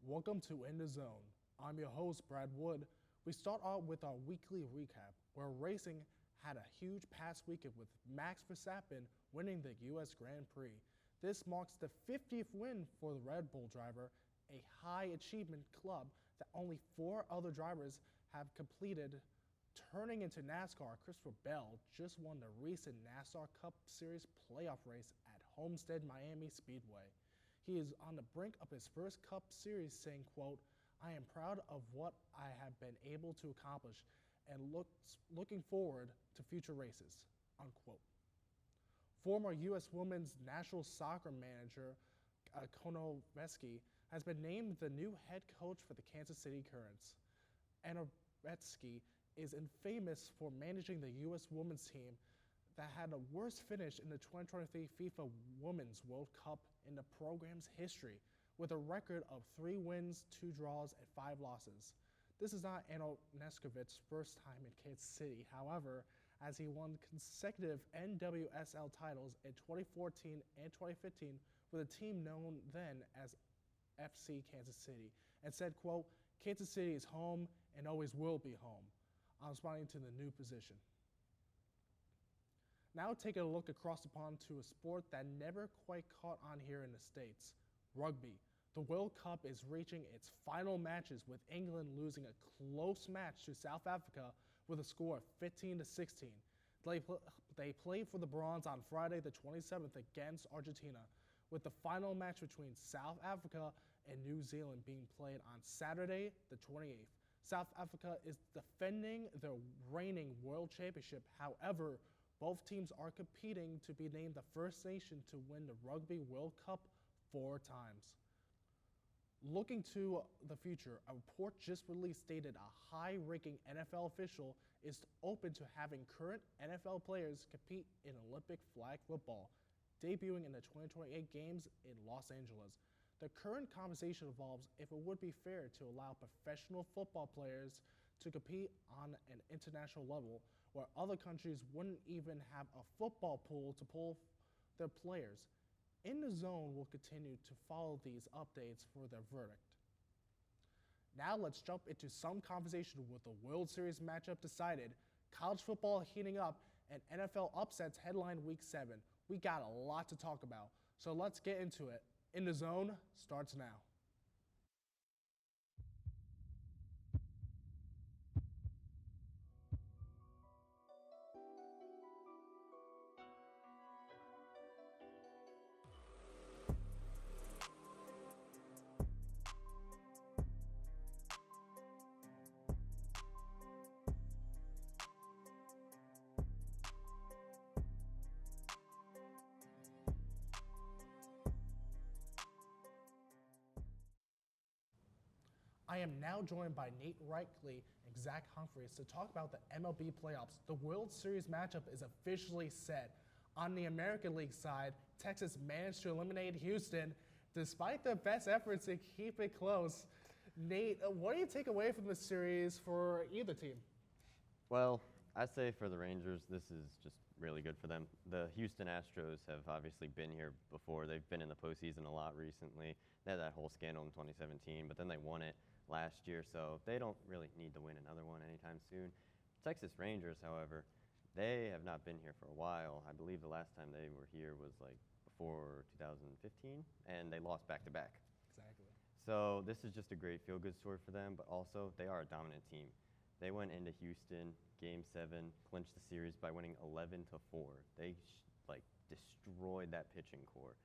Welcome to In the Zone. I'm your host, Brad Wood. We start out with our weekly recap, where racing had a huge past weekend with Max Verstappen winning the U.S. Grand Prix. This marks the 50th win for the Red Bull driver, a high achievement club that only 4 other drivers have completed. Turning into NASCAR, Christopher Bell just won the recent NASCAR Cup Series playoff race at Homestead Miami Speedway. He is on the brink of his first Cup Series, saying, quote, "I am proud of what I have been able to accomplish and looking forward to future races," unquote. Former U.S. Women's National Soccer manager Konovetsky has been named the new head coach for the Kansas City Currents. Konovetsky is infamous for managing the U.S. women's team that had a worst finish in the 2023 FIFA Women's World Cup in the program's history, with a record of 3 wins, 2 draws, and 5 losses. This is not Anno Neskovich's first time in Kansas City, however, as he won consecutive NWSL titles in 2014 and 2015 with a team known then as FC Kansas City, and said, quote, "Kansas City is home and always will be home." I'm responding to the new position. Now taking a look across the pond to a sport that never quite caught on here in the States, rugby. The World Cup is reaching its final matches, with England losing a close match to South Africa with a score of 15-16. They played for the bronze on Friday the 27th against Argentina, with the final match between South Africa and New Zealand being played on Saturday the 28th. South Africa is defending the reigning world championship. However, both teams are competing to be named the first nation to win the Rugby World Cup 4 times. Looking to the future, a report just released stated a high-ranking NFL official is open to having current NFL players compete in Olympic flag football, debuting in the 2028 games in Los Angeles. The current conversation involves if it would be fair to allow professional football players to compete on an international level, where other countries wouldn't even have a football pool to pull their players. In the Zone will continue to follow these updates for their verdict. Now let's jump into some conversation with the World Series matchup decided, college football heating up, and NFL upsets headline Week 7. We got a lot to talk about, so let's get into it. In the Zone starts now. I am now joined by Nate Reichley and Zach Humphreys to talk about the MLB playoffs. The World Series matchup is officially set. On the American League side, Texas managed to eliminate Houston despite their best efforts to keep it close. Nate, what do you take away from the series for either team? Well, I say for the Rangers, this is just really good for them. The Houston Astros have obviously been here before. They've been in the postseason a lot recently. They had that whole scandal in 2017, but then they won it last year, so they don't really need to win another one anytime soon. Texas Rangers, however, they have not been here for a while. I believe the last time they were here was like before 2015, and they lost back-to-back. Exactly. So this is just a great feel-good story for them, but also they are a dominant team. They went into Houston, Game 7, clinched the series by winning 11-4. They destroyed that pitching core.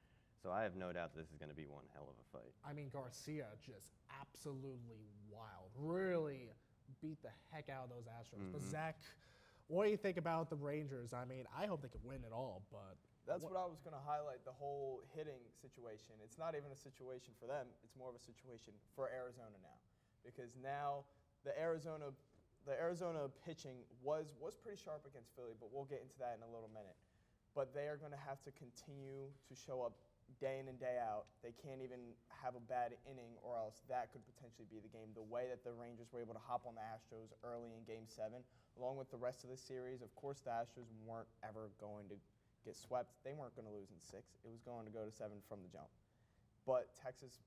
So I have no doubt that this is going to be one hell of a fight. I mean, Garcia just absolutely wild. Really beat the heck out of those Astros. Mm-hmm. But Zach, what do you think about the Rangers? I mean, I hope they can win it all, but... That's what I was going to highlight, the whole hitting situation. It's not even a situation for them. It's more of a situation for Arizona now. Because now the Arizona pitching was pretty sharp against Philly, but we'll get into that in a little minute. But they are going to have to continue to show up day in and day out. They can't even have a bad inning, or else that could potentially be the game. The way that the Rangers were able to hop on the Astros early in Game 7, along with the rest of the series, of course the Astros weren't ever going to get swept. They weren't going to lose in 6. It was going to go to 7 from the jump. But Texas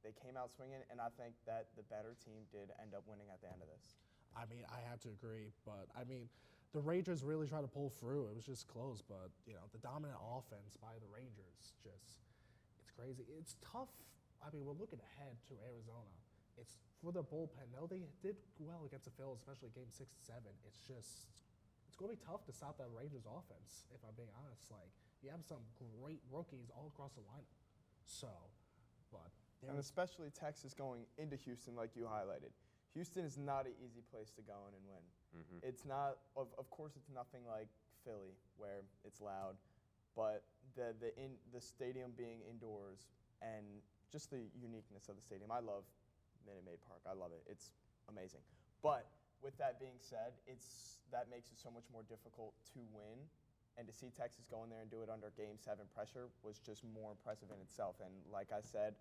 they came out swinging, and I think that the better team did end up winning at the end of this. I mean, I have to agree, but I mean, the Rangers really tried to pull through. It was just close, but the dominant offense by the Rangers it's crazy. It's tough. I mean, we're looking ahead to Arizona. It's for the bullpen. Though they did well against the Phils, especially game 6 and 7. It's going to be tough to stop that Rangers offense, if I'm being honest. Like, you have some great rookies all across the lineup. So, but and especially Texas going into Houston, like you highlighted. Houston is not an easy place to go in and win. Mm-hmm. It's not, of course, it's nothing like Philly where it's loud, but the stadium being indoors and just the uniqueness of the stadium. I love Minute Maid Park. I love it. It's amazing. But with that being said, that makes it so much more difficult to win. And to see Texas go in there and do it under Game 7 pressure was just more impressive in itself. And like I said,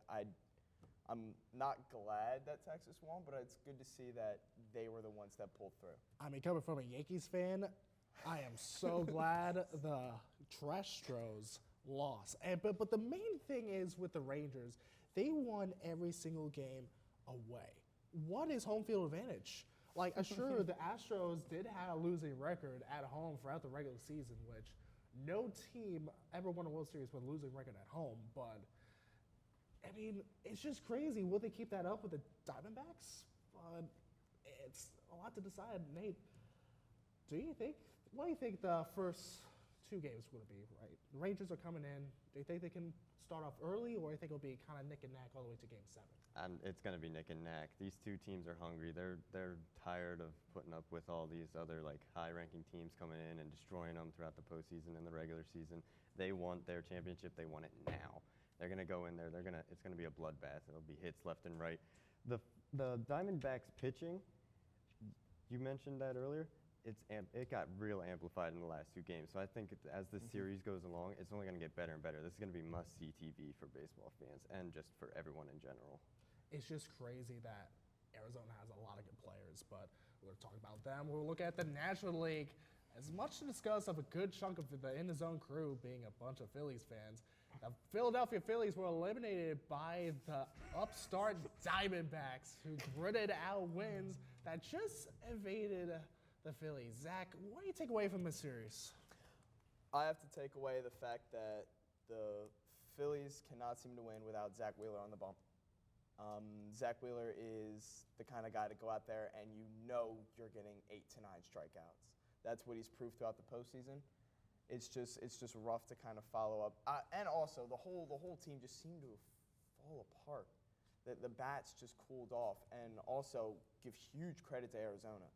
I'm not glad that Texas won, but it's good to see that they were the ones that pulled through. I mean, coming from a Yankees fan, I am so glad the Astros lost. But the main thing is with the Rangers, they won every single game away. What is home field advantage? Like, sure, the Astros did have a losing record at home throughout the regular season, which no team ever won a World Series with a losing record at home. But, I mean, it's just crazy. Will they keep that up with the Diamondbacks? But it's a lot to decide. Nate, what do you think the first 2 games would be, right? The Rangers are coming in. Do you think they can start off early, or do you think it'll be kind of neck and neck all the way to Game 7? It's going to be neck and neck. These 2 teams are hungry. They're tired of putting up with all these other high-ranking teams coming in and destroying them throughout the postseason and the regular season. They want their championship. They want it now. They're going to go in there. It's going to be a bloodbath. It'll be hits left and right. The Diamondbacks pitching, you mentioned that earlier. It got real amplified in the last 2 games. So I think as the series goes along, it's only going to get better and better. This is going to be must-see TV for baseball fans and just for everyone in general. It's just crazy that Arizona has a lot of good players, but we're going to talk about them. We'll look at the National League. As much to discuss of a good chunk of the In the Zone crew being a bunch of Phillies fans. The Philadelphia Phillies were eliminated by the upstart Diamondbacks, who gritted out wins that just evaded the Phillies. Zach, what do you take away from this series? I have to take away the fact that the Phillies cannot seem to win without Zach Wheeler on the bump. Zach Wheeler is the kind of guy to go out there and you're getting 8 to 9 strikeouts. That's what he's proved throughout the postseason. It's just rough to kind of follow up. And also, the whole team just seemed to fall apart. The bats just cooled off. And also, give huge credit to Arizona.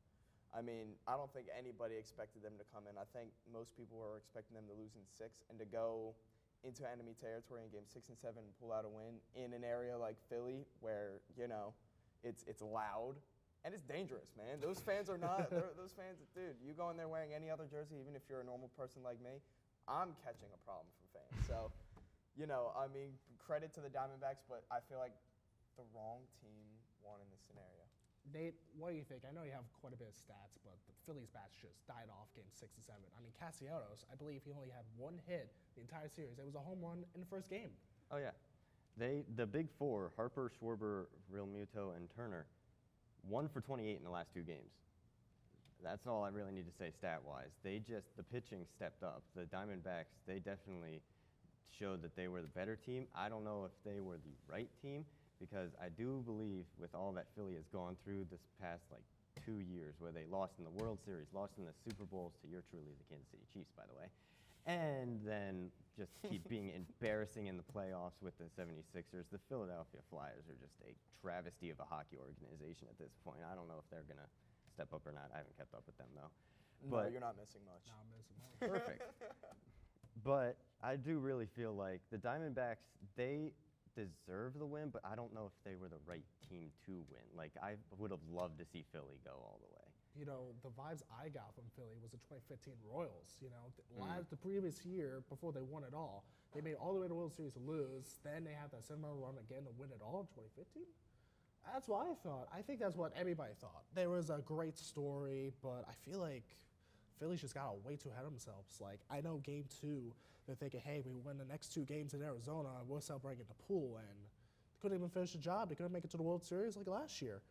I mean, I don't think anybody expected them to come in. I think most people were expecting them to lose in 6 and to go into enemy territory in Game 6 and 7 and pull out a win in an area like Philly where, it's loud and it's dangerous, man. Those fans are not, those fans, dude, you go in there wearing any other jersey, even if you're a normal person like me, I'm catching a problem from fans. So, I mean, credit to the Diamondbacks, but I feel like the wrong team won in this scenario. Nate, what do you think? I know you have quite a bit of stats, but the Phillies bats just died off Game 6 and 7. I mean, Castellanos, I believe he only had 1 hit the entire series. It was a home run in the first game. Oh, yeah. The big 4, Harper, Schwarber, Realmuto, and Turner, 1 for 28 in the last 2 games. That's all I really need to say stat-wise. The pitching stepped up. The Diamondbacks, they definitely showed that they were the better team. I don't know if they were the right team, because I do believe with all that Philly has gone through this past 2 years, where they lost in the World Series, lost in the Super Bowls to your truly, the Kansas City Chiefs, by the way, and then just keep being embarrassing in the playoffs with the 76ers. The Philadelphia Flyers are just a travesty of a hockey organization at this point. I don't know if they're going to step up or not. I haven't kept up with them, though. No, you're not missing much. No, I'm missing much. Perfect. But I do really feel like the Diamondbacks, they deserve the win, but I don't know if they were the right team to win. I would have loved to see Philly go all the way. The vibes I got from Philly was the 2015 Royals. The previous year, before they won it all, they made all the way to the World Series to lose. Then they had that similar run again to win it all in 2015. That's what I thought. I think that's what everybody thought. There was a great story, but I feel like Philly's just got way too ahead of themselves. I know Game 2, they're thinking, hey, we win the next 2 games in Arizona, we're celebrating the pool, and couldn't even finish the job. They couldn't make it to the World Series like last year.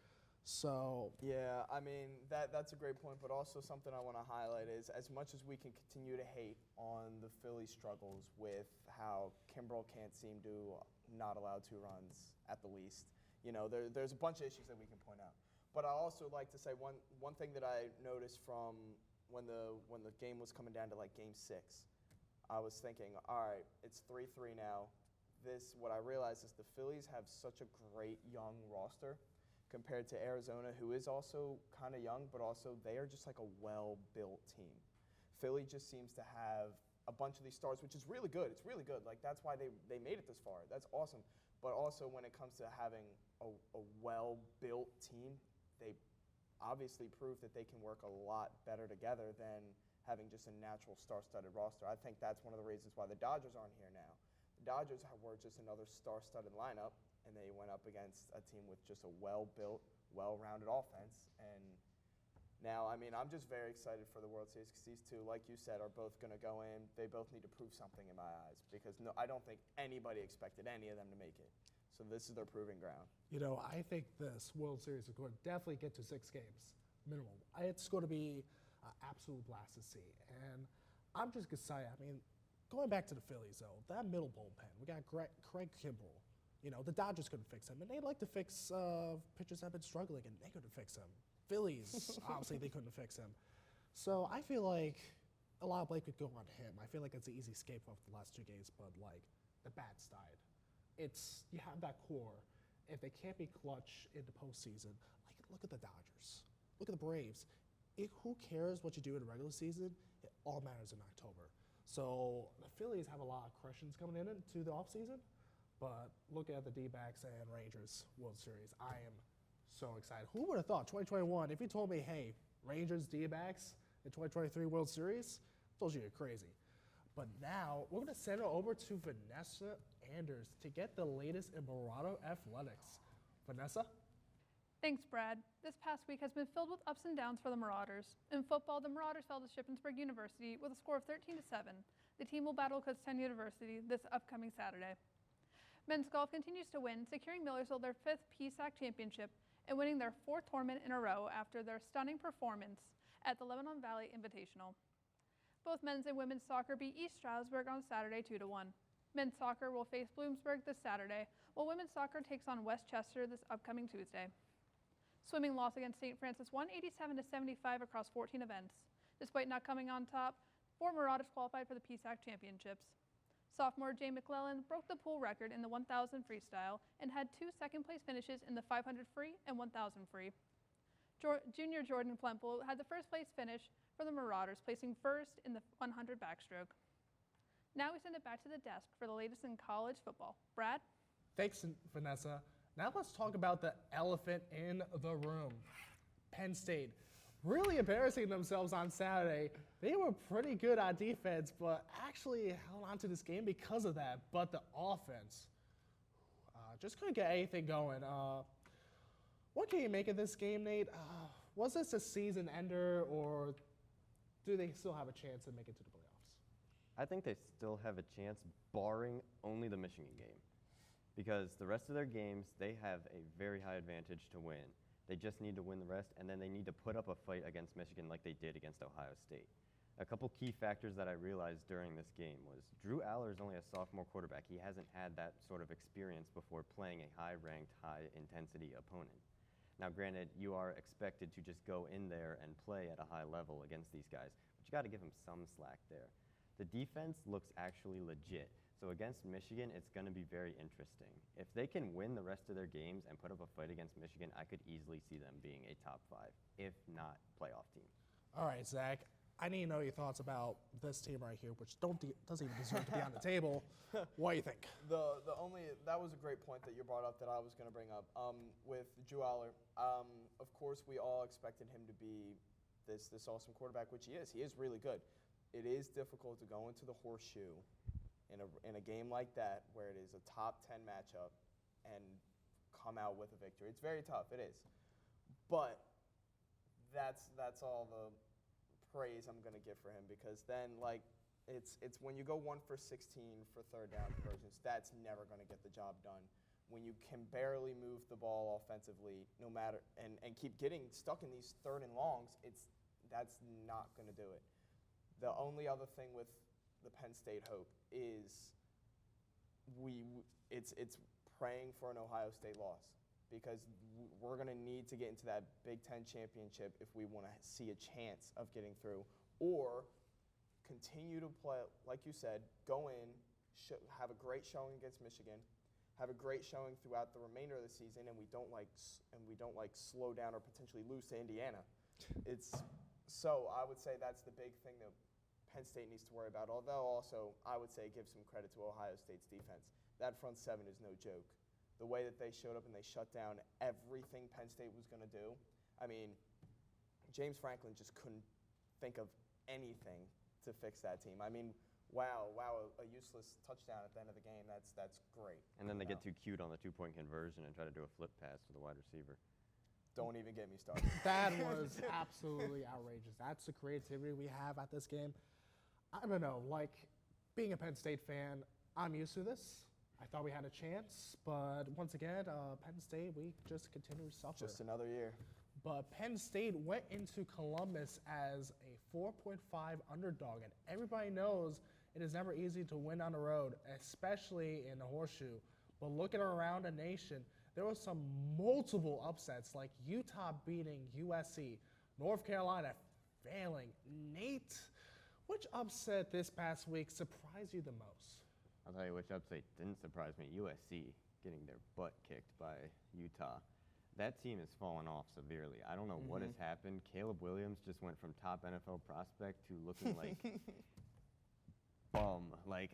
So Yeah, I mean, that's a great point, but also something I want to highlight is as much as we can continue to hate on the Phillies' struggles with how Kimbrel can't seem to not allow 2 runs at the least, there's a bunch of issues that we can point out. But I also like to say one thing that I noticed from when the game was coming down to like Game 6, I was thinking, all right, it's 3-3 now. What I realized is the Phillies have such a great young roster compared to Arizona, who is also kind of young, but also they are just like a well-built team. Philly just seems to have a bunch of these stars, which is really good. It's really good. Like, that's why they made it this far. That's awesome. But also when it comes to having a well-built team, they obviously prove that they can work a lot better together than having just a natural star-studded roster. I think that's one of the reasons why the Dodgers aren't here now. The Dodgers were just another star-studded lineup, and they went up against a team with just a well-built, well-rounded offense. And now, I mean, I'm just very excited for the World Series because these two, like you said, are both going to go in. They both need to prove something in my eyes because I don't think anybody expected any of them to make it. So this is their proving ground. I think this World Series is going to definitely get to 6 games minimum. It's going to be an absolute blast to see. And I'm just excited. I mean, going back to the Phillies, though, that middle bullpen, we got Craig Kimbrel. The Dodgers couldn't fix him, and they like to fix pitchers that have been struggling, and they couldn't fix him. Phillies, obviously, they couldn't fix him. So I feel like a lot of blame could go on him. I feel like it's an easy escape off the last 2 games, but, the bad side. You have that core. If they can't be clutch in the postseason, look at the Dodgers. Look at the Braves. Who cares what you do in the regular season? It all matters in October. So the Phillies have a lot of questions coming into the offseason. But look at the D-backs and Rangers World Series. I am so excited. Who would have thought 2021, if you told me, hey, Rangers, D-backs in 2023 World Series, I told you you're crazy. But now we're going to send it over to Vanessa Anders to get the latest in Marauder athletics. Vanessa? Thanks, Brad. This past week has been filled with ups and downs for the Marauders. In football, the Marauders fell to Shippensburg University with a score of 13-7. The team will battle Kutztown University this upcoming Saturday. Men's golf continues to win, securing Millersville their 5th PSAC championship and winning their 4th tournament in a row after their stunning performance at the Lebanon Valley Invitational. Both men's and women's soccer beat East Stroudsburg on Saturday 2-1. Men's soccer will face Bloomsburg this Saturday, while women's soccer takes on West Chester this upcoming Tuesday. Swimming lost against St. Francis 187-75 across 14 events. Despite not coming on top, 4 Marauders qualified for the PSAC championships. Sophomore Jay McClellan broke the pool record in the 1,000 freestyle and had 2 second-place finishes in the 500 free and 1,000 free. Junior Jordan Plemple had the first-place finish for the Marauders, placing first in the 100 backstroke. Now we send it back to the desk for the latest in college football. Brad? Thanks, Vanessa. Now let's talk about the elephant in the room. Penn State. Really embarrassing themselves on Saturday. They were pretty good on defense, but actually held on to this game because of that. But the offense just couldn't get anything going. What can you make of this game, Nate? Was this a season ender, or do they still have a chance to make it to the playoffs? I think they still have a chance, barring only the Michigan game. Because the rest of their games, they have a very high advantage to win. They just need to win the rest, and then they need to put up a fight against Michigan like they did against Ohio State. A couple key factors that I realized during this game was Drew Aller is only a sophomore quarterback. He hasn't had that sort of experience before playing a high-ranked, high-intensity opponent. Now, granted, you are expected to just go in there and play at a high level against these guys, but you got to give them some slack there. The defense looks actually legit. So against Michigan, it's going to be very interesting. If they can win the rest of their games and put up a fight against Michigan, I could easily see them being a top 5, if not playoff team. All right, Zach. I need to know your thoughts about this team right here, which doesn't even deserve to be on the table. What do you think? That was a great point that you brought up that I was going to bring up. With Drew Aller, of course, we all expected him to be this awesome quarterback, which he is. He is really good. It is difficult to go into the horseshoe in a game like that where it is a top 10 matchup and come out with a victory. It's very tough. It is. But that's all the praise I'm going to give for him, because then it's when you go 1 for 16 for third down conversions, that's never going to get the job done when you can barely move the ball offensively, no matter and keep getting stuck in these 3rd and longs, that's not going to do it. The only other thing with the Penn State hope is it's praying for an Ohio State loss, because we're going to need to get into that Big Ten championship if we want to see a chance of getting through, or continue to play, like you said, go in, have a great showing against Michigan, have a great showing throughout the remainder of the season, and we don't slow down or potentially lose to Indiana. So I would say that's the big thing that Penn State needs to worry about, although also I would say give some credit to Ohio State's defense. That front 7 is no joke. The way that they showed up and they shut down everything Penn State was going to do, I mean, James Franklin just couldn't think of anything to fix that team. I mean, wow, a useless touchdown at the end of the game, that's great. And then they get too cute on the 2-point conversion and try to do a flip pass to the wide receiver. Don't even get me started. That was absolutely outrageous. That's the creativity we have at this game. I don't know, like, being a Penn State fan, I'm used to this. I thought we had a chance, but once again, Penn State, we just continue to suffer. Just another year. But Penn State went into Columbus as a 4.5 underdog, and everybody knows it is never easy to win on the road, especially in the horseshoe. But looking around the nation, there was some multiple upsets, like Utah beating USC, North Carolina failing. Nate, which upset this past week surprised you the most? I'll tell you which upset didn't surprise me. USC getting their butt kicked by Utah. That team has fallen off severely. I don't know what has happened. Caleb Williams just went from top NFL prospect to looking like bum. Like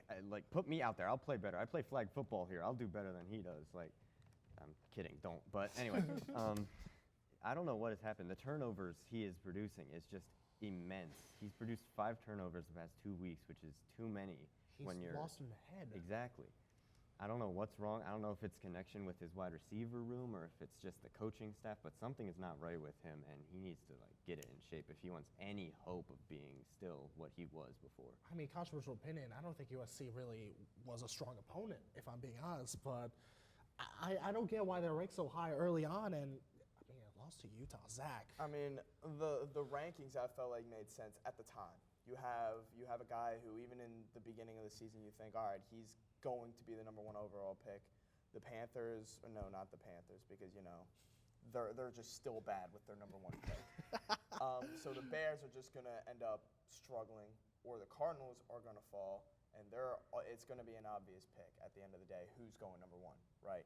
put me out there. I'll play better. I play flag football here. I'll do better than he does. Like, I'm kidding. Don't. But anyway, I don't know what has happened. The turnovers he is producing is just immense. He's produced 5 turnovers the past 2 weeks, which is too many. He's when you're lost in the head. Exactly. I don't know what's wrong. I don't know if it's connection with his wide receiver room or if it's just the coaching staff, but something is not right with him, and he needs to get it in shape if he wants any hope of being still what he was before. I mean, controversial opinion, I don't think USC really was a strong opponent, if I'm being honest, but I don't get why they're ranked so high early on, and I mean, it lost to Utah. Zach. I mean, the rankings I felt like made sense at the time. You have a guy who, even in the beginning of the season, you think, all right, he's going to be the #1 overall pick. The Panthers, no, not the Panthers, because they're just still bad with their #1 pick. So the Bears are just going to end up struggling, or the Cardinals are going to fall, and it's going to be an obvious pick at the end of the day. Who's going #1, right?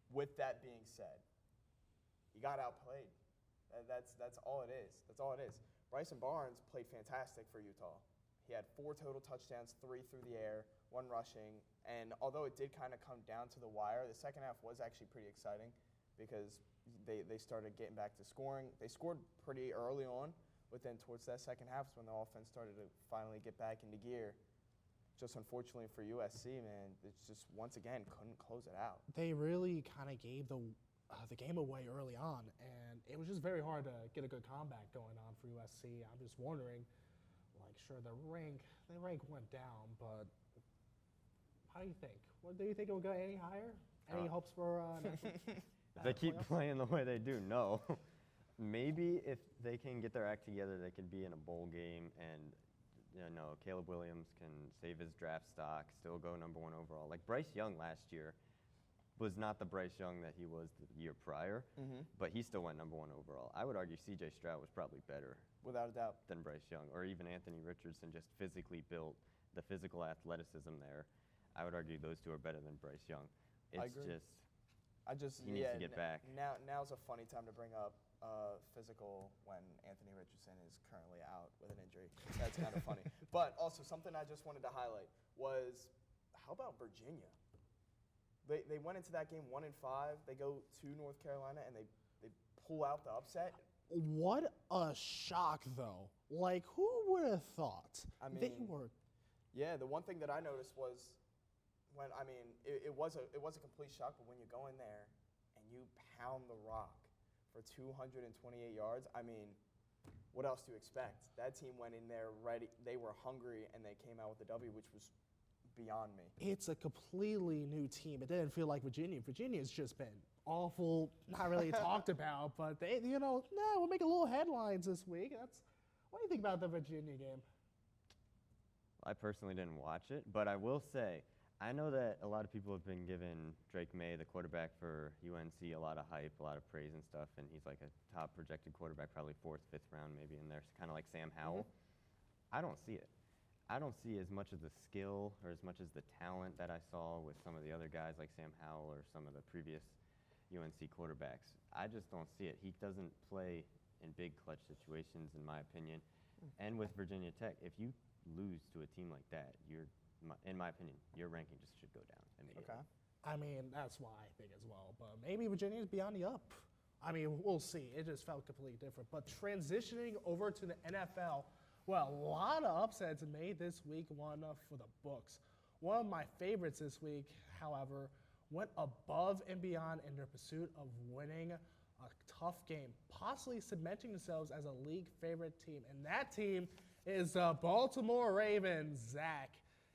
With that being said, you got outplayed. That's all it is. That's all it is. Bryson Barnes played fantastic for Utah. He had 4 total touchdowns, 3 through the air, 1 rushing. And although it did kind of come down to the wire, the second half was actually pretty exciting because they started getting back to scoring. They scored pretty early on, but then towards that second half is when the offense started to finally get back into gear. Just unfortunately for USC, man, it's just once again couldn't close it out. They really kind of gave the game away early on, and it was just very hard to get a good comeback going on for USC. I'm just wondering, like, sure, the rank went down, but how do you think? Do you think it will go any higher? Any hopes for if they keep playing the way they do, no. Maybe if they can get their act together, they could be in a bowl game, and Caleb Williams can save his draft stock, still go #1 overall. Like Bryce Young last year was not the Bryce Young that he was the year prior, but he still went #1 overall. I would argue C.J. Stroud was probably better, without a doubt, than Bryce Young, or even Anthony Richardson, just physically built, the physical athleticism there. I would argue those two are better than Bryce Young. I agree. He needs to get back. Now's a funny time to bring up physical when Anthony Richardson is currently out with an injury. That's kind of funny. But also something I just wanted to highlight was, how about Virginia? They went into that game 1-5. They go to North Carolina and they pull out the upset. What a shock, though! Like, who would have thought? I mean, they were. Yeah, the one thing that I noticed was it was a complete shock. But when you go in there and you pound the rock for 228 yards, I mean, what else do you expect? That team went in there ready. They were hungry and they came out with the W, which was beyond me. It's a completely new team. It didn't feel like Virginia. Virginia's just been awful, not really talked about, but they, we'll make a little headlines this week. What do you think about the Virginia game? I personally didn't watch it, but I will say, I know that a lot of people have been giving Drake May, the quarterback for UNC, a lot of hype, a lot of praise and stuff, and he's like a top projected quarterback, probably 4th, 5th round maybe in there, kind of like Sam Howell. I don't see it. I don't see as much of the skill or as much as the talent that I saw with some of the other guys like Sam Howell or some of the previous UNC quarterbacks. I just don't see it. He doesn't play in big clutch situations, in my opinion. And with Virginia Tech, if you lose to a team like that, in my opinion, your ranking just should go down immediately. Okay. I mean, that's why I think as well. But maybe Virginia's beyond the up. I mean, we'll see. It just felt completely different. But transitioning over to the NFL, well, a lot of upsets made this week, one for the books. One of my favorites this week, however, went above and beyond in their pursuit of winning a tough game, possibly cementing themselves as a league favorite team. And that team is the Baltimore Ravens. Zach,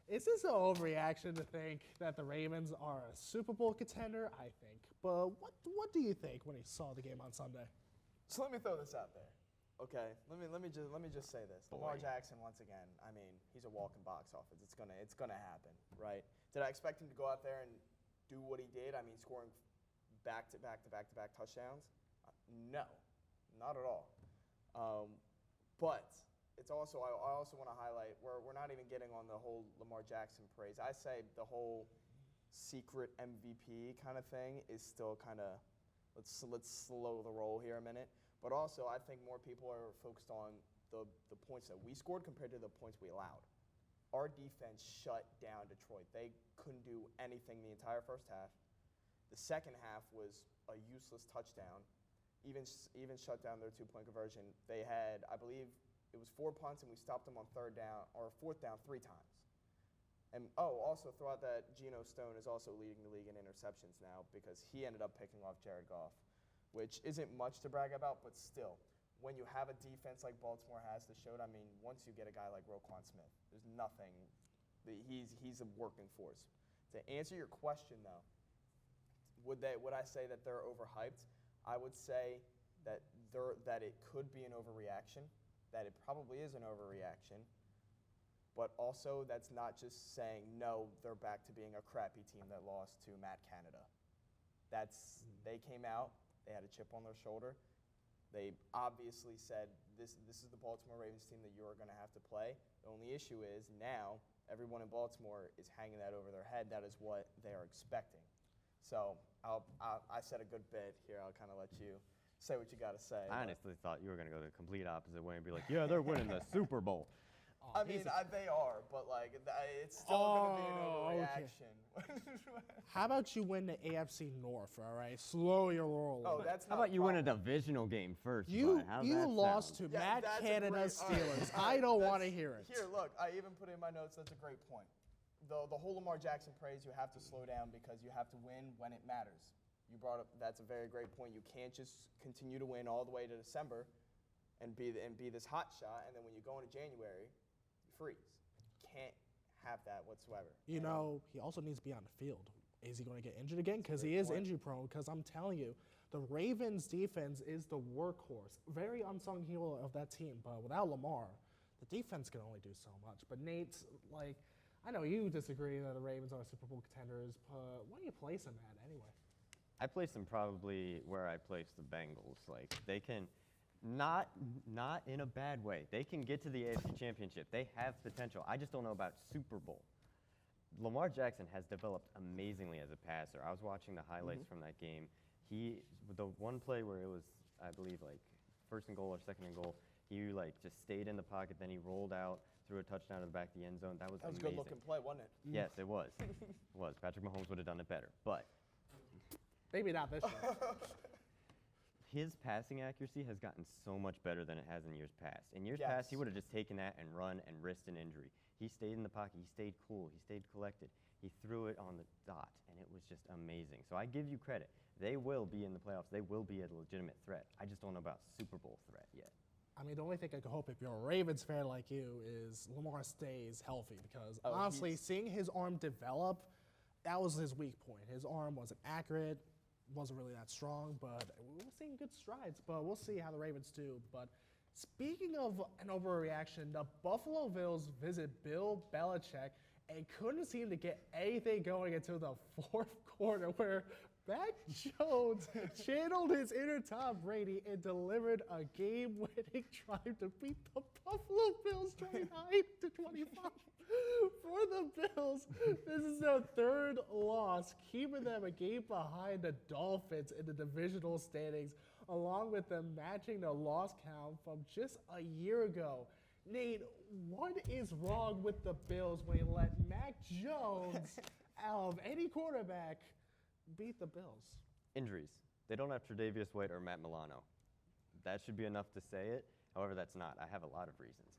is this an overreaction to think that the Ravens are a Super Bowl contender? I think. But what do you think when you saw the game on Sunday? So let me throw this out there. Okay, let me just say this. Lamar Jackson, once again, I mean, he's a walking box office. It's gonna happen, right? Did I expect him to go out there and do what he did? I mean, scoring back-to-back touchdowns? No, not at all. But it's also I also want to highlight we're not even getting on the whole Lamar Jackson praise. I say the whole secret MVP kind of thing is still kind of let's slow the roll here a minute. But also, I think more people are focused on the points that we scored compared to the points we allowed. Our defense shut down Detroit. They couldn't do anything the entire first half. The second half was a useless touchdown. Even shut down their 2-point conversion. They had, I believe, it was 4 punts, and we stopped them on 4th down 3 times. And also throughout that, Geno Stone is also leading the league in interceptions now because he ended up picking off Jared Goff, which isn't much to brag about, but still, when you have a defense like Baltimore has to show it, I mean, once you get a guy like Roquan Smith, there's nothing. He's a working force. To answer your question, though, would I say that they're overhyped? I would say that it could be an overreaction, that it probably is an overreaction, but also that's not just saying, no, they're back to being a crappy team that lost to Matt Canada. They came out. They had a chip on their shoulder. They obviously said, this is the Baltimore Ravens team that you are going to have to play. The only issue is now everyone in Baltimore is hanging that over their head. That is what they are expecting. So I said a good bit here. I'll kind of let you say what you got to say. I honestly thought you were going to go the complete opposite way and be like, yeah, they're winning the Super Bowl. I mean, they are, but like it's still going to be an overreaction. How about you win the AFC North, all right? Slow your roll. Oh, that's not How about you win a divisional game first? You How's that lost sound? to Matt that's a Canada's great- Steelers. all right, I don't want to hear it. Here, look, I even put in my notes, that's a great point. The whole Lamar Jackson praise, you have to slow down because you have to win when it matters. You brought up, that's a very great point. You can't just continue to win all the way to December and be this hot shot, and then when you go into January, you freeze. Can't have that whatsoever. He also needs to be on the field. Is he going to get injured again? Because he is injury prone. Because I'm telling you, the Ravens defense is the workhorse. Very unsung hero of that team. But without Lamar, the defense can only do so much. But Nate, I know you disagree that the Ravens are Super Bowl contenders, but what do you place them at anyway? I place them probably where I place the Bengals. Like, they can, not in a bad way, they can get to the AFC Championship. They have potential. I just don't know about Super Bowl. Lamar Jackson has developed amazingly as a passer. I was watching the highlights from that game. The one play where it was, I believe, like 1st and goal or 2nd and goal, he just stayed in the pocket, then he rolled out, threw a touchdown to the back of the end zone. That was amazing. a good-looking play, wasn't it? Yes, it was. It was. Patrick Mahomes would have done it better. But Maybe not this year. his passing accuracy has gotten so much better than it has in years past. In years past, he would have just taken that and run and risked an injury. He stayed in the pocket. He stayed cool. He stayed collected. He threw it on the dot, and it was just amazing. So I give you credit. They will be in the playoffs. They will be a legitimate threat. I just don't know about Super Bowl threat yet. I mean, the only thing I could hope if you're a Ravens fan like you is Lamar stays healthy because Oh, honestly, seeing his arm develop, that was his weak point. His arm wasn't accurate, wasn't really that strong, but we were seeing good strides. But we'll see how the Ravens do. But speaking of an overreaction, the Buffalo Bills visit Bill Belichick and couldn't seem to get anything going until the fourth quarter where Mac Jones channeled his inner Tom Brady and delivered a game-winning drive to beat the Buffalo Bills 29-25. For the Bills, this is their third loss, keeping them a game behind the Dolphins in the divisional standings, along with them matching their loss count from just a year ago. Nate, what is wrong with the Bills when you let Mac Jones, out of any quarterback, beat the Bills? Injuries. They don't have Tre'Davious White or Matt Milano. That should be enough to say it. However, that's not. I have a lot of reasons.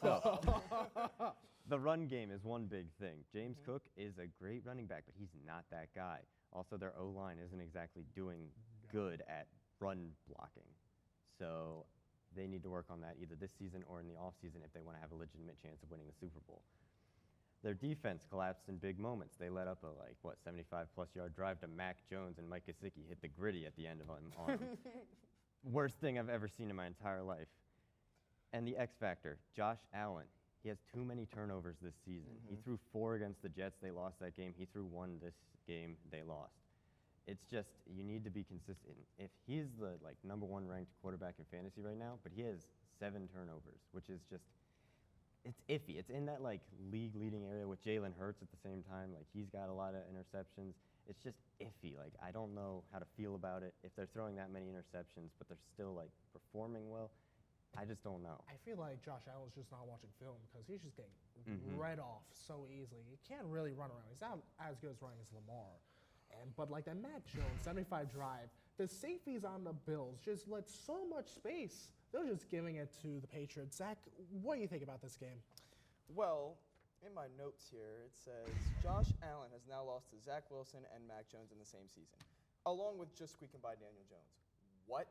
So, the run game is one big thing. James Cook is a great running back, but he's not that guy. Also, their O-line isn't exactly doing good at run blocking. So they need to work on that either this season or in the offseason if they want to have a legitimate chance of winning the Super Bowl. Their defense collapsed in big moments. They let up a 75-plus yard drive to Mac Jones, and Mike Gesicki hit the gritty at the end of him on him. Worst thing I've ever seen in my entire life. And the X factor, Josh Allen. He has too many turnovers this season. He threw 4 against the Jets. They lost that game. He threw 1 this game. They lost. It's just, you need to be consistent. If he's the number 1 ranked quarterback in fantasy right now, but he has 7 turnovers, which is just, it's iffy. It's in that league leading area with Jalen Hurts at the same time. He's got a lot of interceptions. It's just iffy. I don't know how to feel about it. If they're throwing that many interceptions, but they're still performing well, I just don't know. I feel like Josh Allen's just not watching film because he's just getting read off so easily. He can't really run around. He's not as good as running as Lamar. But that Mac Jones 75 drive, the safeties on the Bills just let so much space. They're just giving it to the Patriots. Zach, what do you think about this game? Well, in my notes here, it says Josh Allen has now lost to Zach Wilson and Mac Jones in the same season, along with just squeaking by Daniel Jones. What?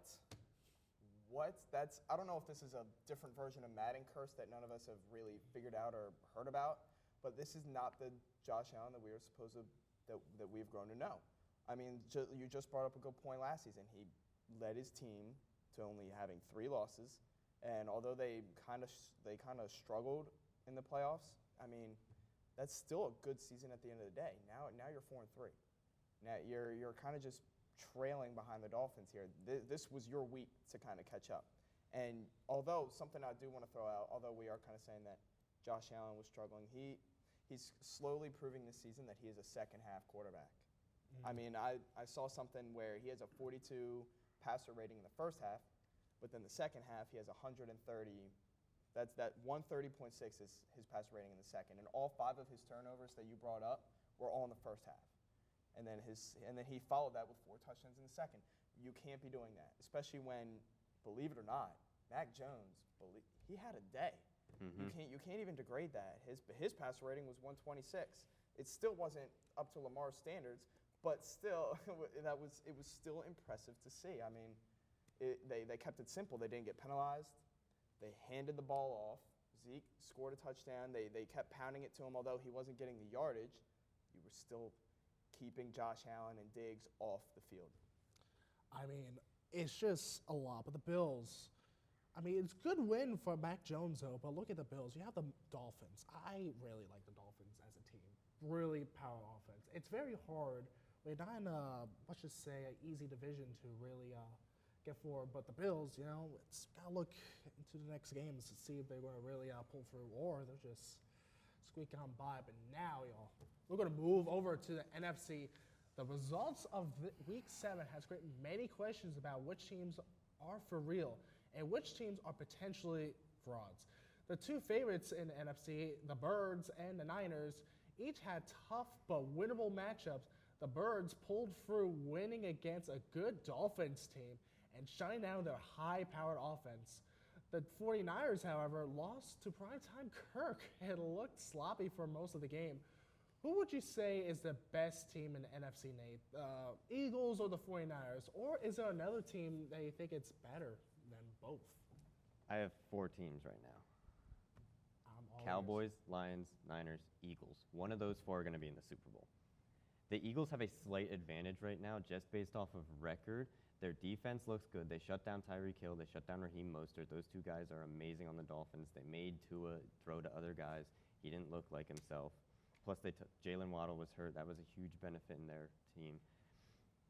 I don't know if this is a different version of Madden curse that none of us have really figured out or heard about, but this is not the Josh Allen that we are supposed to that we've grown to know. I mean, you just brought up a good point last season. He led his team to only having 3 losses, and although they kind of struggled in the playoffs, I mean, that's still a good season at the end of the day. Now you're 4-3. Now you're kind of just trailing behind the Dolphins here. This was your week to kind of catch up. And although something I do want to throw out, although we are kind of saying that Josh Allen was struggling, he's slowly proving this season that he is a second-half quarterback. I mean, I saw something where he has a 42 passer rating in the first half, but then the second half he has 130. That 130.6 is his passer rating in the second, and all 5 of his turnovers that you brought up were all in the first half. And then he followed that with 4 touchdowns in the second. You can't be doing that, especially when, believe it or not, Mac Jones, he had a day. You can't even degrade that. His passer rating was 126. It still wasn't up to Lamar's standards, but still, it was still impressive to see. I mean, they kept it simple. They didn't get penalized. They handed the ball off. Zeke scored a touchdown. They kept pounding it to him, although he wasn't getting the yardage. You were still keeping Josh Allen and Diggs off the field. I mean, it's just a lot. But the Bills, I mean, it's a good win for Mac Jones, though. But look at the Bills. You have the Dolphins. I really like the Dolphins as a team. Really power offense. It's very hard. We're not in let's just say, an easy division to really get forward. But the Bills, it's got to look into the next games to see if they're going to really pull through or they're just squeak on by. But now, y'all, we're going to move over to the NFC. The results of Week 7 has created many questions about which teams are for real and which teams are potentially frauds. The 2 favorites in the NFC, the Birds and the Niners, each had tough but winnable matchups. The Birds pulled through, winning against a good Dolphins team and shutting down their high-powered offense. The 49ers, however, lost to primetime Kirk and looked sloppy for most of the game. Who would you say is the best team in the NFC, Nate? Eagles or the 49ers? Or is there another team that you think it's better than both? I have 4 teams right now. I'm all ears. Cowboys, Lions, Niners, Eagles. One of those 4 are going to be in the Super Bowl. The Eagles have a slight advantage right now just based off of record. Their defense looks good. They shut down Tyreek Hill. They shut down Raheem Mostert. Those 2 guys are amazing on the Dolphins. They made Tua throw to other guys. He didn't look like himself. Plus, Jalen Waddle was hurt. That was a huge benefit in their team.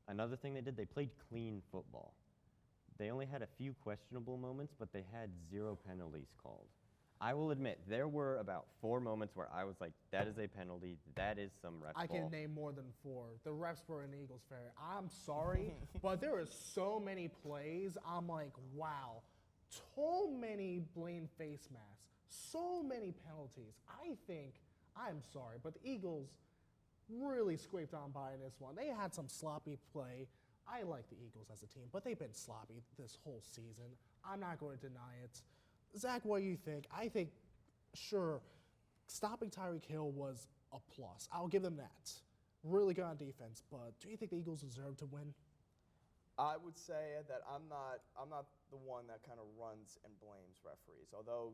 Another thing they did, they played clean football. They only had a few questionable moments, but they had 0 penalties called. I will admit, there were about 4 moments where I was like, that is a penalty. That is some ref I ball. can name more than 4. The refs were in Eagles fair. I'm sorry, but there were so many plays. I'm like, wow. So many blatant face masks. So many penalties. I'm sorry, but the Eagles really scraped on by in this one. They had some sloppy play. I like the Eagles as a team, but they've been sloppy this whole season. I'm not going to deny it. Zach, what do you think? I think, sure, stopping Tyreek Hill was a plus. I'll give them that. Really good on defense, but do you think the Eagles deserve to win? I would say that I'm not the one that kind of runs and blames referees. Although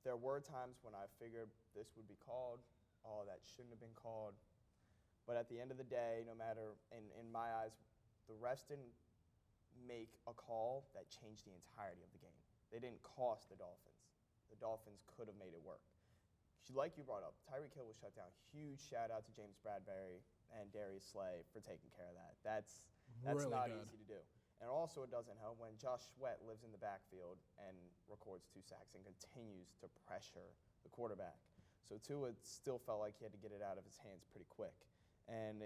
there were times when I figured this would be called, that shouldn't have been called. But at the end of the day, no matter, in my eyes, the refs didn't make a call that changed the entirety of the game. They didn't cost the Dolphins. The Dolphins could have made it work. Like you brought up, Tyreek Hill was shut down. Huge shout out to James Bradbury and Darius Slay for taking care of that. That's Really not good. easy to do. And also, it doesn't help when Josh Sweat lives in the backfield and records 2 sacks and continues to pressure the quarterback. So Tua still felt like he had to get it out of his hands pretty quick. And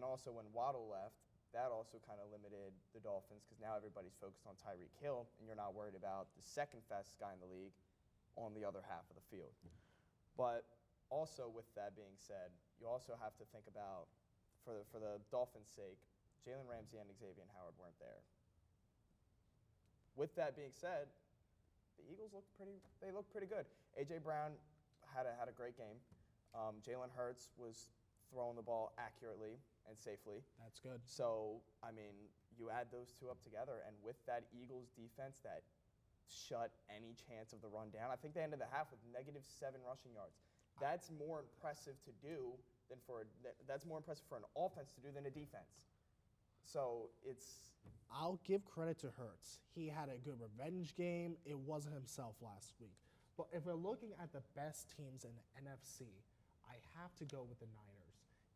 also when Waddle left, that also kind of limited the Dolphins because now everybody's focused on Tyreek Hill, and you're not worried about the second fastest guy in the league on the other half of the field. But also, with that being said, you also have to think about, for the Dolphins' sake, Jalen Ramsey and Xavier Howard weren't there. With that being said, the Eagles looked pretty good. A.J. Brown had a great game. Jalen Hurts was throwing the ball accurately and safely. That's good. So, I mean, you add those 2 up together, and with that Eagles defense that shut any chance of the run down, I think they ended the half with -7 rushing yards. That's more impressive to do than that's more impressive for an offense to do than a defense. So I'll give credit to Hurts. He had a good revenge game. It wasn't himself last week. But if we're looking at the best teams in the NFC, I have to go with the Niners.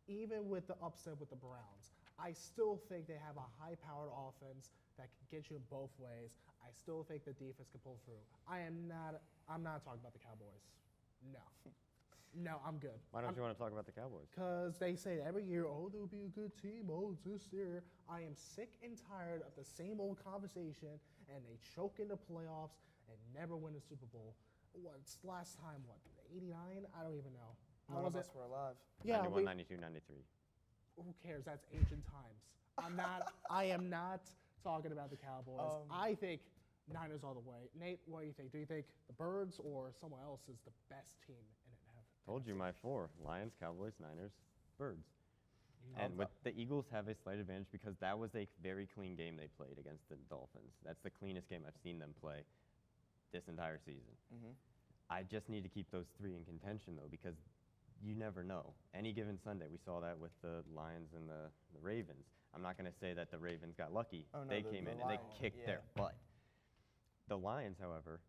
Even with the upset with the Browns, I still think they have a high-powered offense that can get you in both ways. I still think the defense can pull through. I'm not talking about the Cowboys. No. No, I'm good. Why don't you want to talk about the Cowboys? Because they say every year, they'll be a good team. It's this year. I am sick and tired of the same old conversation, and they choke in the playoffs and never win a Super Bowl. What's last time, 89? I don't even know. None of us were alive. Yeah, 91, 92, 93. who cares? That's ancient times. I am not talking about the Cowboys. I think Niners all the way. Nate, what do you think? Do you think the Birds or someone else is the best team in it? Told you my 4. Lions, Cowboys, Niners, Birds. And with the Eagles have a slight advantage because that was a very clean game they played against the Dolphins. That's the cleanest game I've seen them play this entire season. Mm-hmm. I just need to keep those 3 in contention, though, because you never know. Any given Sunday, we saw that with the Lions and the Ravens. I'm not going to say that the Ravens got lucky. Oh, no, they the came in and Lions, they kicked their butt. The Lions, however,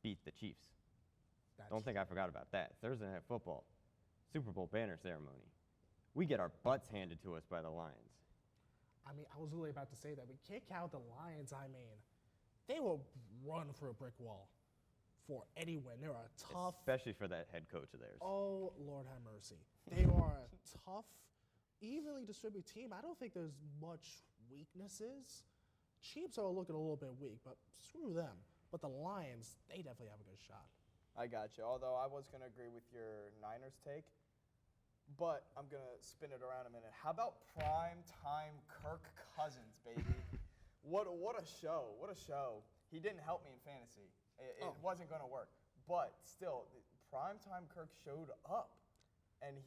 beat the Chiefs. Don't think I forgot about that. Thursday Night Football, Super Bowl banner ceremony. We get our butts handed to us by the Lions. I mean, I was really about to say that. We kick out the Lions. I mean, they will run for a brick wall for any win. They're a tough. Especially for that head coach of theirs. Oh, Lord have mercy. They are a tough, evenly distributed team. I don't think there's much weaknesses. Chiefs are looking a little bit weak, but screw them. But the Lions, they definitely have a good shot. I got you. Although I was going to agree with your Niners take, but I'm going to spin it around a minute. How about prime time Kirk Cousins, baby? What a show. What a show. He didn't help me in fantasy. It wasn't going to work. But still, prime time Kirk showed up. And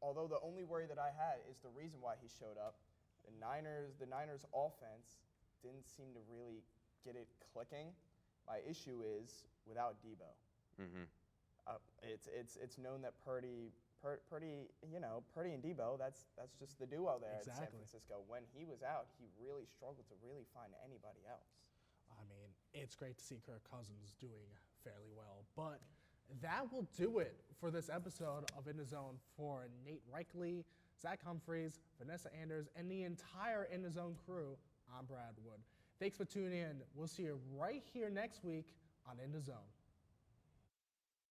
although the only worry that I had is the reason why he showed up, the Niners offense didn't seem to really get it clicking. My issue is without Debo. Mm-hmm. It's known that Purdy, and Debo, that's just the duo there at San Francisco. When he was out, he really struggled to really find anybody else. I mean, it's great to see Kirk Cousins doing fairly well. But that will do it for this episode of In the Zone. For Nate Reichley, Zach Humphreys, Vanessa Anders, and the entire In the Zone crew, I'm Brad Wood. Thanks for tuning in. We'll see you right here next week on In the Zone.